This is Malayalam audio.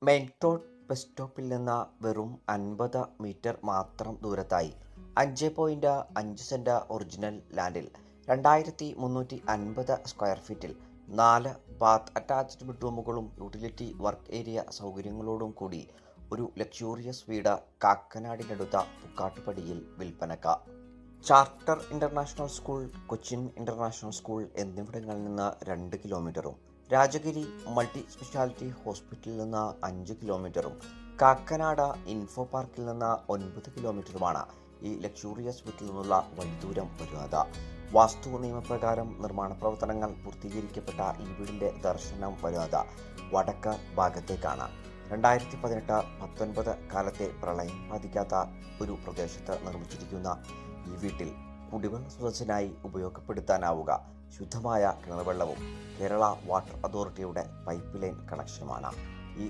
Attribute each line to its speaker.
Speaker 1: മെയിൻ റോഡ് ബസ് സ്റ്റോപ്പിൽ നിന്ന് വെറും 50 മീറ്റർ മാത്രം ദൂരത്തായി 5.5 സെന്റ് ഒറിജിനൽ ലാൻഡിൽ 2350 സ്ക്വയർ ഫീറ്റിൽ 4 ബാത്ത് അറ്റാച്ച്ഡ് ബെഡ്റൂമുകളും യൂട്ടിലിറ്റി വർക്ക് ഏരിയ സൗകര്യങ്ങളോടും കൂടി ഒരു ലക്ഷൂറിയസ് വീട് കാക്കനാടിനടുത്ത പുക്കാട്ടുപടിയിൽ വിൽപ്പനക്ക്. Charter international school, Cochin international school എന്നിവിടങ്ങളിൽ നിന്ന് 2 കിലോമീറ്ററും രാജഗിരി മൾട്ടി സ്പെഷ്യാലിറ്റി ഹോസ്പിറ്റലിൽ നിന്ന് 5 കിലോമീറ്ററും കാക്കനാട് ഇൻഫോ പാർക്കിൽ നിന്ന് 9 കിലോമീറ്ററുമാണ് ഈ ലക്ഷൂറിയസ് വീട്ടിൽ നിന്നുള്ള വഴിദൂരം വരുന്നത്. വാസ്തു നിയമപ്രകാരം നിർമ്മാണ പ്രവർത്തനങ്ങൾ പൂർത്തീകരിക്കപ്പെട്ട ഈ വീടിന്റെ ദർശനം വരുന്നത് വടക്ക് ഭാഗത്തേക്കാണ്. 2018-19 കാലത്തെ പ്രളയം ബാധിക്കാത്ത ഒരു പ്രദേശത്ത് നിർമ്മിച്ചിരിക്കുന്ന ഈ വീട്ടിൽ കുടിവെള്ള സ്രോതസ്സിനായി ഉപയോഗപ്പെടുത്താനാവുക ശുദ്ധമായ കിണർവെള്ളവും കേരള വാട്ടർ അതോറിറ്റിയുടെ പൈപ്പ് ലൈൻ കണക്ഷനുമാണ്. ഈ